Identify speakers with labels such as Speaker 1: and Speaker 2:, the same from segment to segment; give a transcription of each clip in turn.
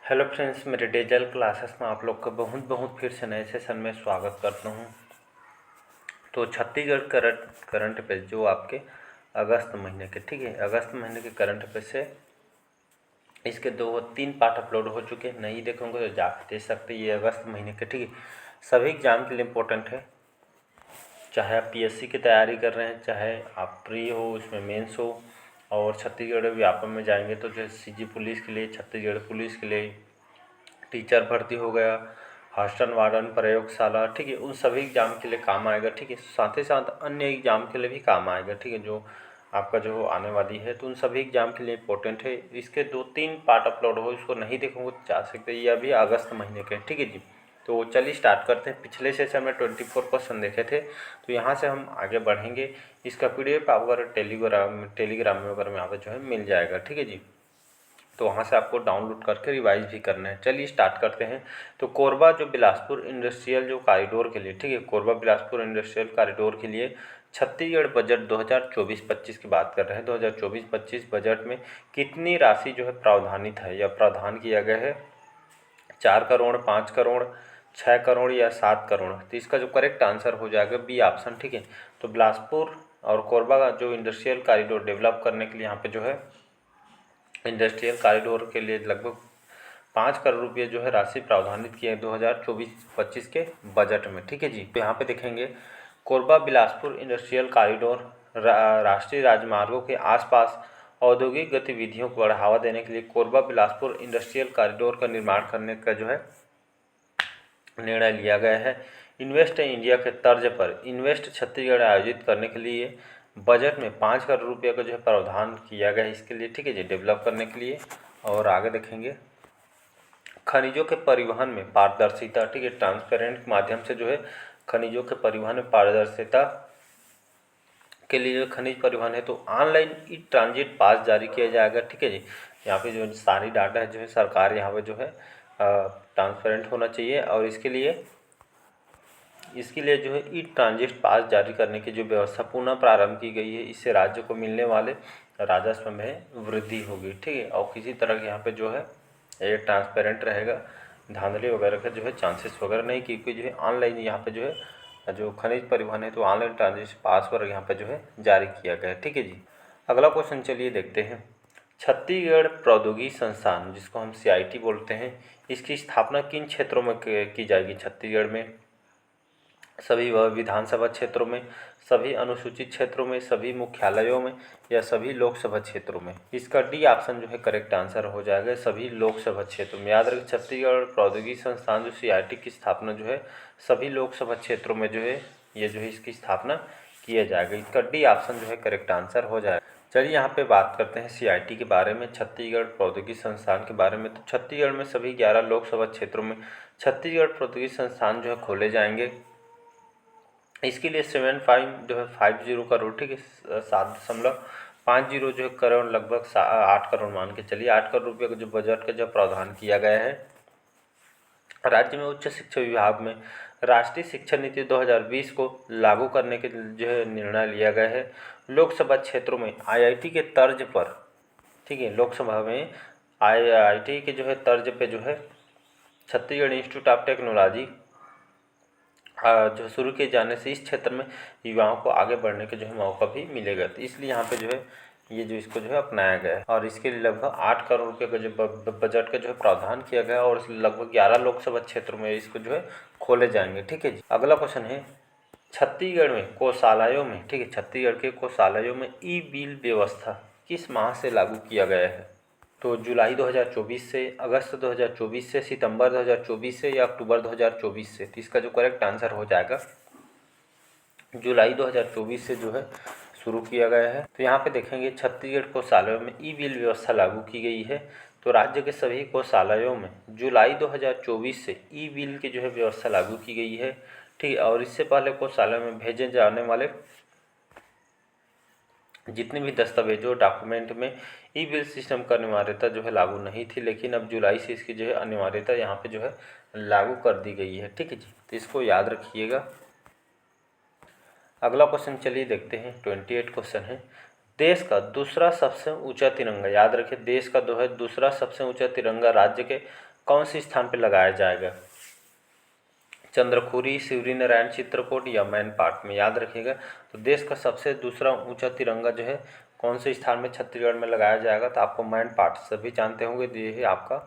Speaker 1: Hello friends, मेरे digital classes में आप लोग का बहुत बहुत फिर से नए सेशन में स्वागत करता हूं। तो छत्तीसगढ़ करंट अफेयर्स जो आपके अगस्त महीने के, ठीक है, अगस्त महीने के करंट अफेयर्स से इसके 2-3 पार्ट अपलोड हो चुके हैं। नहीं देखोगे तो जाकर देख सकते। ये अगस्त महीने के, ठीक है, सभी एग्जाम के लिए इम्पोर्टेंट है। चाहे आप पीएससी की तैयारी कर रहे हैं, चाहे आप प्री हो, उसमें मेंस हो, और छत्तीसगढ़ व्यापम में जाएंगे तो जैसे सीजी पुलिस के लिए, छत्तीसगढ़ पुलिस के लिए, टीचर भर्ती हो गया, हॉस्टल वार्डन, प्रयोगशाला, ठीक है, उन सभी एग्जाम के लिए काम आएगा। ठीक है, साथ ही साथ अन्य एग्जाम के लिए भी काम आएगा। ठीक है, जो आपका जो आने वाली है, तो उन सभी एग्जाम के लिए इम्पोर्टेंट है। इसके 2-3 पार्ट अपलोड हो, इसको नहीं देखोगे तो जा सकते। ये अभी अगस्त महीने के, ठीक है जी। तो चलिए स्टार्ट करते हैं। पिछले सेशन में 24 क्वेश्चन देखे थे, तो यहाँ से हम आगे बढ़ेंगे। इसका PDF आप अगर टेलीग्राम में अगर यहाँ पर जो है मिल जाएगा, ठीक है जी। तो वहाँ से आपको डाउनलोड करके रिवाइज भी करना है। चलिए स्टार्ट करते हैं। तो कोरबा जो बिलासपुर इंडस्ट्रियल जो कॉरिडोर के लिए, ठीक है, कोरबा बिलासपुर इंडस्ट्रियल कॉरिडोर के लिए छत्तीसगढ़ बजट 2024-25 की बात कर रहे हैं। 2024-25 बजट में कितनी राशि जो है प्रावधानित है या प्रावधान किया गया है? 4 करोड़, 5 करोड़, 6 करोड़ या 7 करोड़? तो इसका जो करेक्ट आंसर हो जाएगा बी ऑप्शन, ठीक है। तो बिलासपुर और कोरबा का जो इंडस्ट्रियल कॉरिडोर डेवलप करने के लिए यहाँ पे जो है इंडस्ट्रियल कॉरिडोर के लिए लगभग 5 करोड़ रुपये जो है राशि प्रावधानित की है 2024-25 के बजट में, ठीक है जी। तो यहाँ पे देखेंगे कोरबा बिलासपुर इंडस्ट्रियल कॉरिडोर राष्ट्रीय राजमार्गों के आसपास औद्योगिक गतिविधियों को बढ़ावा देने के लिए कोरबा बिलासपुर इंडस्ट्रियल कॉरिडोर का निर्माण करने का जो है निर्णय लिया गया है। इन्वेस्ट इंडिया के तर्ज पर इन्वेस्ट छत्तीसगढ़ आयोजित करने के लिए बजट में 5 करोड़ रुपये का जो है प्रावधान किया गया है इसके लिए, ठीक है जी, डेवलप करने के लिए। और आगे देखेंगे खनिजों के परिवहन में पारदर्शिता, ठीक है, ट्रांसपेरेंट माध्यम से जो है खनिजों के परिवहन में पारदर्शिता के लिए जो खनिज परिवहन है तो ऑनलाइन ई ट्रांजिट पास जारी किया जाएगा, ठीक है जी। यहाँ पे जो सारी डाटा है जो है सरकार यहाँ पे जो है ट्रांसपेरेंट होना चाहिए, और इसके लिए जो है ई ट्रांजिट पास जारी करने की जो व्यवस्था पुनः प्रारंभ की गई है। इससे राज्य को मिलने वाले राजस्व में वृद्धि होगी, ठीक है, और किसी तरह के यहाँ पे जो है ये ट्रांसपेरेंट रहेगा, धांधली वगैरह का जो है चांसेस वगैरह नहीं, क्योंकि जो है ऑनलाइन यहाँ पे जो है जो खनिज परिवहन है तो ऑनलाइन ट्रांजिट पास पर यहाँ पे जो है जारी किया गया है, ठीक है जी। अगला क्वेश्चन चलिए देखते हैं। छत्तीसगढ़ प्रौद्योगिकी संस्थान, जिसको हम CIT बोलते हैं, इसकी स्थापना किन क्षेत्रों में की जाएगी? छत्तीसगढ़ में सभी विधानसभा क्षेत्रों में, सभी अनुसूचित क्षेत्रों में, सभी मुख्यालयों में, या सभी लोकसभा क्षेत्रों में? इसका डी ऑप्शन जो है करेक्ट आंसर हो जाएगा, सभी लोकसभा क्षेत्रों में। याद रखें, छत्तीसगढ़ प्रौद्योगिकी संस्थान जो CIT की स्थापना जो है सभी लोकसभा क्षेत्रों में जो है ये जो है इसकी स्थापना किया जाएगा। इसका डी ऑप्शन जो है करेक्ट आंसर हो जाएगा। चलिए यहाँ पे बात करते हैं CIT के बारे में, छत्तीसगढ़ प्रौद्योगिकी संस्थान के बारे में। तो छत्तीसगढ़ में सभी 11 लोकसभा क्षेत्रों में छत्तीसगढ़ प्रौद्योगिकी संस्थान जो है खोले जाएंगे। इसके लिए 75 जो है 50 करोड़, ठीक है, 7.50 जो है करोड़, लगभग 8 करोड़ मान के चलिए, 8 करोड़ रुपये का जो बजट का जो प्रावधान किया गया है। राज्य में उच्च शिक्षा विभाग में राष्ट्रीय शिक्षा नीति 2020 को लागू करने के जो है निर्णय लिया गया है। लोकसभा क्षेत्रों में IIT के तर्ज पर, ठीक है, लोकसभा में IIT के जो है तर्ज पे जो है छत्तीसगढ़ इंस्टीट्यूट ऑफ टेक्नोलॉजी जो शुरू किए जाने से इस क्षेत्र में युवाओं को आगे बढ़ने के जो है मौका भी मिलेगा। तो इसलिए यहाँ पे जो है ये जो इसको जो है अपनाया गया है, और इसके लिए लगभग 8 करोड़ रुपये का जो बजट का जो है प्रावधान किया गया है, और लगभग 11 लोकसभा क्षेत्रों में इसको जो है खोले जाएंगे, ठीक है जी। अगला क्वेश्चन है, छत्तीसगढ़ में कोषालयों में, ठीक है, छत्तीसगढ़ के कोषालयों में ई-बिल व्यवस्था किस माह से लागू किया गया है? तो जुलाई 2024 से, अगस्त 2024 से, सितंबर 2024 से, या अक्टूबर 2024 से? तो इसका जो करेक्ट आंसर हो जाएगा जुलाई 2024 से जो है शुरू किया गया है। तो यहाँ पे देखेंगे छत्तीसगढ़ कोषालयों में ई-बिल व्यवस्था लागू की गई है। तो राज्य के सभी कोषालयों में जुलाई 2024 से ई-बिल की जो है व्यवस्था लागू की गई है, ठीक है। और इससे पहले कोषालय में भेजे जाने वाले जितने भी दस्तावेजों डॉक्यूमेंट में ई-बिल सिस्टम का अनिवार्यता जो है लागू नहीं थी, लेकिन अब जुलाई से इसकी जो है अनिवार्यता यहाँ पे जो है लागू कर दी गई है, ठीक है जी। तो इसको याद रखिएगा। अगला क्वेश्चन चलिए देखते हैं। 28 क्वेश्चन है, देश का दूसरा सबसे ऊंचा तिरंगा, याद रखें, देश का जो है दूसरा सबसे ऊंचा तिरंगा राज्य के कौन से स्थान पे लगाया जाएगा? चंद्रखुरी, शिवरी नारायण, चित्रकूट या मैनपाट में? याद रखिएगा। तो देश का सबसे दूसरा ऊंचा तिरंगा जो है कौन से स्थान में छत्तीसगढ़ में लगाया जाएगा? तो आपको मैनपाट, सभी जानते होंगे, तो ये है आपका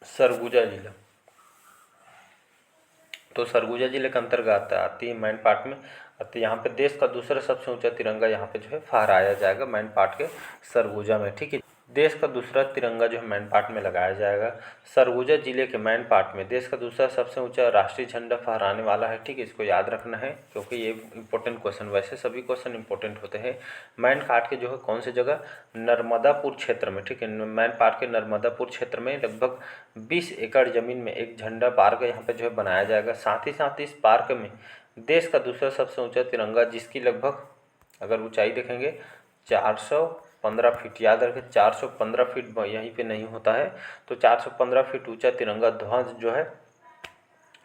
Speaker 1: सरगुजा जिला। तो सरगुजा जिले के अंतर्गत आती है मैनपाट में। तो यहाँ पे देश का दूसरा सबसे ऊंचा तिरंगा यहाँ पे जो है फहराया जाएगा मैनपाट के सरगुजा में। ठीक है, देश का दूसरा तिरंगा जो है मैनपाट में लगाया जाएगा। सरगुजा जिले के मैनपाट में देश का दूसरा सबसे ऊंचा राष्ट्रीय झंडा फहराने वाला है। ठीक है, इसको याद रखना है क्योंकि ये इंपॉर्टेंट क्वेश्चन, वैसे सभी क्वेश्चन इंपॉर्टेंट होते हैं। मैनपाट के जो है कौन सी जगह? नर्मदापुर क्षेत्र में। ठीक है, मैनपाट के नर्मदापुर क्षेत्र में लगभग 20 एकड़ जमीन में एक झंडा पार्क यहाँ पे जो है बनाया जाएगा। साथ ही इस पार्क में देश का दूसरा सबसे ऊंचा तिरंगा, जिसकी लगभग अगर ऊंचाई देखेंगे 415 फीट, याद रखें 415 फीट यहीं पे नहीं होता है, तो 415 फीट ऊंचा तिरंगा ध्वज जो है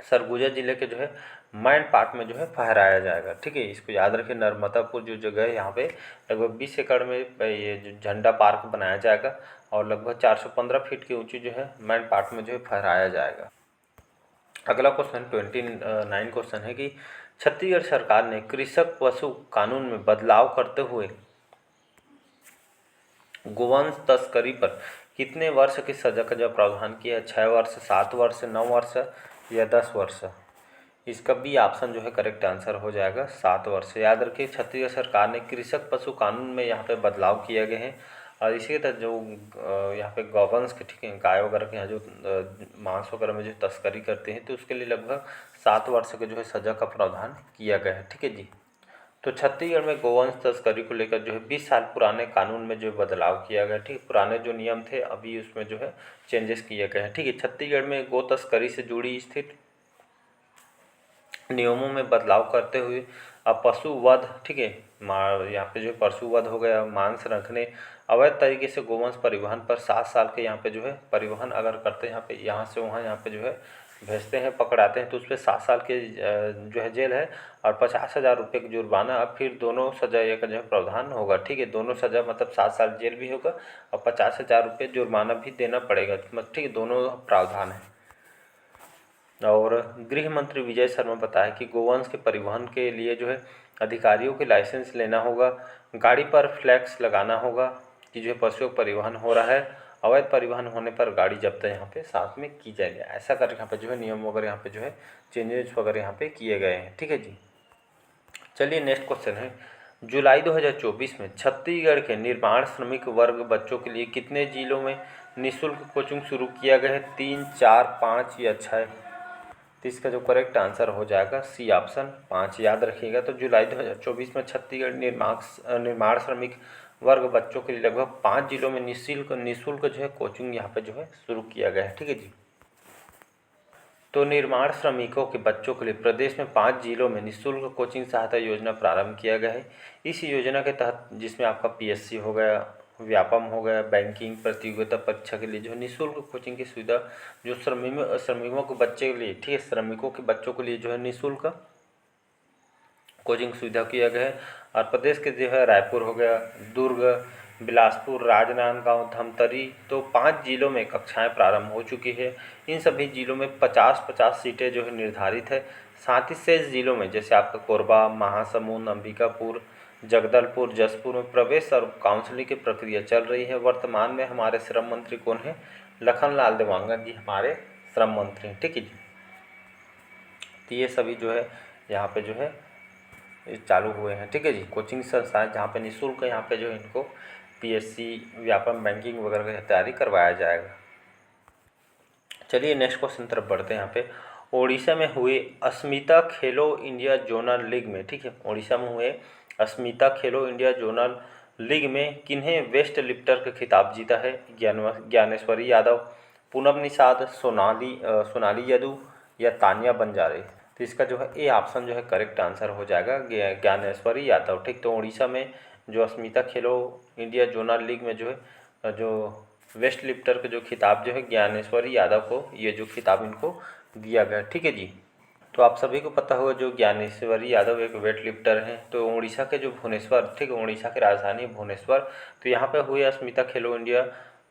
Speaker 1: सरगुजा जिले के जो है मैनपाट में जो है फहराया जाएगा। ठीक है, इसको याद रखें। नर्मदापुर जो जगह है यहाँ पे लगभग 20 एकड़ में ये जो झंडा पार्क बनाया जाएगा और लगभग 415 फीट की ऊंची जो है मैनपाट में जो है फहराया जाएगा। अगला क्वेश्चन 29 क्वेश्चन है कि छत्तीसगढ़ सरकार ने कृषक पशु कानून में बदलाव करते हुए गोवंश तस्करी पर कितने वर्ष की सजा का जो प्रावधान किया है? 6 वर्ष, 7 वर्ष, 9 वर्ष या 10 वर्ष? इसका बी ऑप्शन जो है करेक्ट आंसर हो जाएगा 7 वर्ष। याद रखिए, छत्तीसगढ़ सरकार ने कृषक पशु कानून में यहाँ पे बदलाव किए गए हैं और इसी तरह जो यहाँ पे गौवंश के, ठीक है, गाय वगैरह के यहाँ जो मांस वगैरह में जो तस्करी करते हैं तो उसके लिए लगभग 7 वर्ष के जो है सजा का प्रावधान किया गया है। ठीक है जी। तो छत्तीसगढ़ में गोवंश तस्करी को लेकर जो है 20 साल पुराने कानून में जो बदलाव किया गया। ठीक, पुराने जो नियम थे अभी उसमें जो है चेंजेस किए गए हैं। ठीक है, छत्तीसगढ़ में गो तस्करी से जुड़ी स्थित नियमों में बदलाव करते हुए अब पशु वध, ठीक है, यहाँ पे जो है पशु वध हो गया, मांस रखने, अवैध तरीके से गोवंश परिवहन पर 7 साल के यहाँ पे जो है परिवहन अगर करते हैं, यहाँ पे यहाँ से वहाँ यहाँ पे जो है भेजते हैं, पकड़ाते हैं, तो उस पर 7 साल के जो है जेल है और 50,000 रुपये का जुर्माना। अब फिर दोनों सजा का जो है प्रावधान होगा। ठीक है, दोनों सजा मतलब 7 साल जेल भी होगा और 50,000 रुपये जुर्माना भी देना पड़ेगा। ठीक है, दोनों प्रावधान है। और गृह मंत्री विजय शर्मा बताया कि गोवंश के परिवहन के लिए जो है अधिकारियों के लाइसेंस लेना होगा, गाड़ी पर फ्लैक्स लगाना होगा कि जो है पशुओं का परिवहन हो रहा है, अवैध परिवहन होने पर गाड़ी जब्त यहाँ पे साथ में की जाएगी। ऐसा कर यहाँ पे जो है नियम वगैरह यहाँ पे जो है चेंजेस वगैरह यहाँ पे किए गए हैं। ठीक है जी। चलिए नेक्स्ट क्वेश्चन है, जुलाई 2024 में छत्तीसगढ़ के निर्माण श्रमिक वर्ग बच्चों के लिए कितने जिलों में निःशुल्क कोचिंग शुरू किया गया है? 3, 4, 5 या 6? तो इसका जो करेक्ट आंसर हो जाएगा सी ऑप्शन 5। याद रखिएगा। तो जुलाई 2024 में छत्तीसगढ़ निर्माण श्रमिक वर्ग बच्चों के लिए लगभग 5 जिलों में निःशुल्क जो है कोचिंग यहाँ पे जो है शुरू किया गया है। ठीक है जी। तो निर्माण श्रमिकों के बच्चों के लिए प्रदेश में 5 जिलों में निःशुल्क कोचिंग सहायता योजना प्रारंभ किया गया है। इस योजना के तहत जिसमें आपका पीएससी हो गया, व्यापम हो गया, बैंकिंग प्रतियोगिता परीक्षा के लिए जो निःशुल्क कोचिंग की सुविधा जो श्रमिकों के बच्चे के लिए, ठीक है, श्रमिकों के बच्चों के लिए जो है निःशुल्क कोचिंग सुविधा किया गया है। और प्रदेश के जो है रायपुर हो गया, दुर्ग, बिलासपुर, राजनांदगांव, धमतरी, तो 5 जिलों में कक्षाएं प्रारंभ हो चुकी है। इन सभी जिलों में 50-50 सीटें जो है निर्धारित है। साथ ही शेष जिलों में जैसे आपका कोरबा, महासमुंद, अंबिकापुर, जगदलपुर, जसपुर में प्रवेश और काउंसलिंग की प्रक्रिया चल रही है। वर्तमान में हमारे श्रम मंत्री कौन है? लखनलाल देवांगन जी हमारे श्रम मंत्री हैं। ठीक है जी। तो ये सभी जो है यहाँ पे जो है चालू हुए हैं। ठीक है जी। कोचिंग संस्थाएं जहाँ पे निःशुल्क यहाँ पे जो इनको पीएससी, व्यापम, बैंकिंग वगैरह की तैयारी करवाया जाएगा। चलिए नेक्स्ट क्वेश्चन तरफ बढ़ते हैं। यहाँ पे ओडिशा में हुए अस्मिता खेलो इंडिया जोनल लीग में, ठीक है, ओडिशा में हुए अस्मिता खेलो इंडिया जोनल लीग में किन्हें वेस्ट लिफ्टर का खिताब जीता है? ज्ञानेश्वरी यादव, पूनम निषाद, सोनाली यदु या तानिया बंजारे? तो इसका जो है ए ऑप्शन जो है करेक्ट आंसर हो जाएगा ज्ञानेश्वरी यादव। ठीक, तो उड़ीसा में जो अस्मिता खेलो इंडिया जोनल लीग में जो है जो वेस्ट लिफ्टर का जो खिताब जो है ज्ञानेश्वरी यादव को ये जो खिताब इनको दिया गया। ठीक है जी। तो आप सभी को पता होगा जो ज्ञानेश्वरी यादव एक वेट लिफ्टर हैं। तो उड़ीसा के जो भुवनेश्वर, ठीक है, उड़ीसा की राजधानी भुवनेश्वर, तो यहाँ पे हुए अस्मिता खेलो इंडिया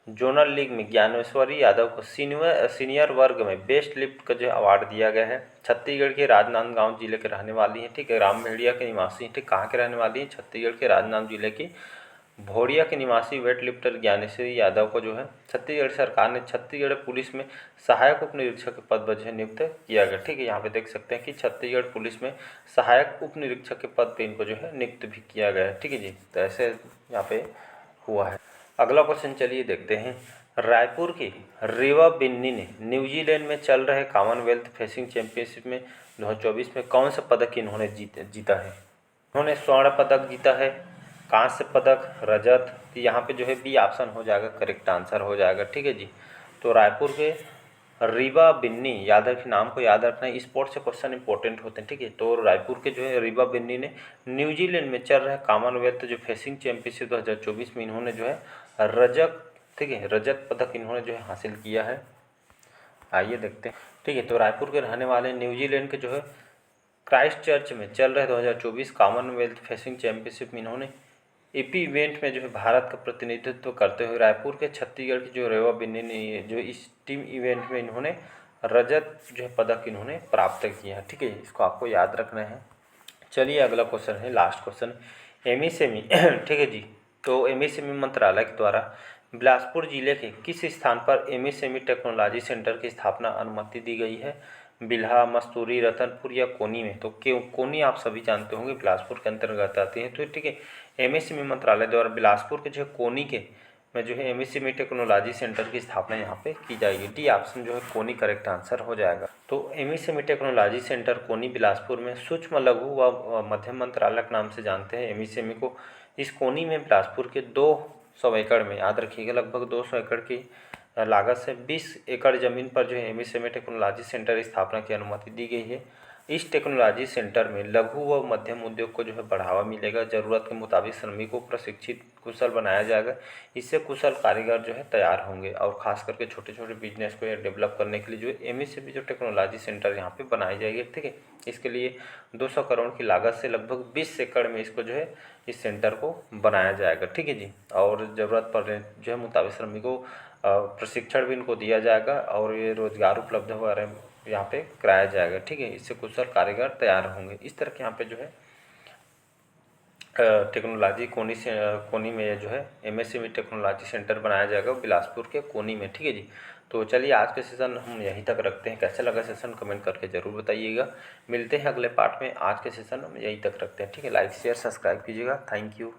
Speaker 1: जोनल लीग में ज्ञानेश्वरी यादव को सीनियर वर्ग में बेस्ट लिफ्ट का जो अवार्ड दिया गया है। छत्तीसगढ़ के राजनांदगांव जिले के रहने वाली हैं, ठीक है, रामभेड़िया के निवासी हैं, ठीक, कहाँ के रहने वाली हैं, छत्तीसगढ़ के राजनांदगांव जिले की भोरिया के निवासी वेट लिफ्टर ज्ञानेश्वरी यादव को जो है छत्तीसगढ़ सरकार ने छत्तीसगढ़ पुलिस में सहायक उप निरीक्षक के पद पर जो है नियुक्त किया गया, ठीक है। यहाँ पे देख सकते हैं कि छत्तीसगढ़ पुलिस में सहायक उप निरीक्षक के पद पे इनको जो है नियुक्त भी किया गया है, ठीक है जी। तो ऐसे यहाँ पे हुआ है। अगला क्वेश्चन चलिए देखते हैं। रायपुर की रीवा बिन्नी ने न्यूजीलैंड में चल रहे कॉमनवेल्थ फेंसिंग चैंपियनशिप में 2024 में कौन सा पदक इन्होंने जीता है। उन्होंने स्वर्ण पदक जीता है, कांस्य पदक, रजत। तो यहाँ पे जो है बी ऑप्शन हो जाएगा, करेक्ट आंसर हो जाएगा, ठीक है जी। तो रायपुर के रीवा बिन्नी, यादव के नाम को याद रखना है, स्पोर्ट्स से क्वेश्चन इंपॉर्टेंट होते हैं, ठीक है। तो रायपुर के जो है रीवा बिन्नी ने न्यूजीलैंड में चल रहे कॉमनवेल्थ जो फेंसिंग चैंपियनशिप 2024 में इन्होंने जो है रजत, ठीक है, रजत पदक इन्होंने जो है हासिल किया है। आइए देखते हैं, ठीक है। तो रायपुर के रहने वाले न्यूजीलैंड के जो है क्राइस्ट चर्च में चल रहे 2024 कॉमनवेल्थ फेंसिंग चैंपियनशिप में इन्होंने एपी इवेंट में जो है भारत का प्रतिनिधित्व करते हुए रायपुर के छत्तीसगढ़ की जो रीवा बिन्नी ने जो इस टीम इवेंट में इन्होंने रजत जो है पदक इन्होंने प्राप्त किया है, ठीक है। इसको आपको याद रखना है। चलिए अगला क्वेश्चन है, लास्ट क्वेश्चन, एमएसएमई ठीक है जी। तो एमएसएमई मंत्रालय के द्वारा बिलासपुर जिले के किस स्थान पर एमएसएमई टेक्नोलॉजी सेंटर की स्थापना अनुमति दी गई है। बिल्हा, मस्तूरी, रतनपुर या कोनी में। तो क्यों कोनी आप सभी जानते होंगे बिलासपुर के अंतर्गत आती है, तो ठीक है। एमएसएमई मंत्रालय द्वारा बिलासपुर के जो कोनी के में जो है एमएसएमई टेक्नोलॉजी सेंटर की स्थापना यहाँ पे की जाएगी। डी ऑप्शन जो है कोनी करेक्ट आंसर हो जाएगा। तो एमएसएमई टेक्नोलॉजी सेंटर कोनी बिलासपुर में सूक्ष्म लघु व मध्यम मंत्रालय के नाम से जानते हैं एमएसएमई को। इस कोनी में बिलासपुर के 200 एकड़ में, याद रखिएगा, लगभग 200 एकड़ की लागत से 20 एकड़ जमीन पर जो है एमएसएमई टेक्नोलॉजी सेंटर स्थापना की अनुमति दी गई है। इस टेक्नोलॉजी सेंटर में लघु व मध्यम उद्योग को जो है बढ़ावा मिलेगा। ज़रूरत के मुताबिक श्रमिकों को प्रशिक्षित कुशल बनाया जाएगा। इससे कुशल कारीगर जो है तैयार होंगे और ख़ास करके छोटे छोटे बिजनेस को डेवलप करने के लिए जो है एमएसएमई जो टेक्नोलॉजी सेंटर यहाँ पे बनाई जाएगी, ठीक है। इसके लिए 200 करोड़ की लागत से लगभग 20 एकड़ में इसको जो है इस सेंटर को बनाया जाएगा, ठीक है जी। और ज़रूरत पड़ने जो है मुताबिक श्रमिकों प्रशिक्षण भी इनको दिया जाएगा और ये रोजगार उपलब्ध हो रहे यहाँ पे कराया जाएगा, ठीक है। इससे कुशल कारीगर तैयार होंगे। इस तरह के यहाँ पे जो है टेक्नोलॉजी कोनी में जो है एमएसएमई टेक्नोलॉजी सेंटर बनाया जाएगा बिलासपुर के कोनी में, ठीक है जी। तो चलिए आज के सेशन हम यहीं तक रखते हैं। कैसे लगा सेशन कमेंट करके ज़रूर बताइएगा। मिलते हैं अगले पार्ट में। आज के सेशन हम यहीं तक रखते हैं, ठीक है। लाइक शेयर सब्सक्राइब कीजिएगा। Thank you.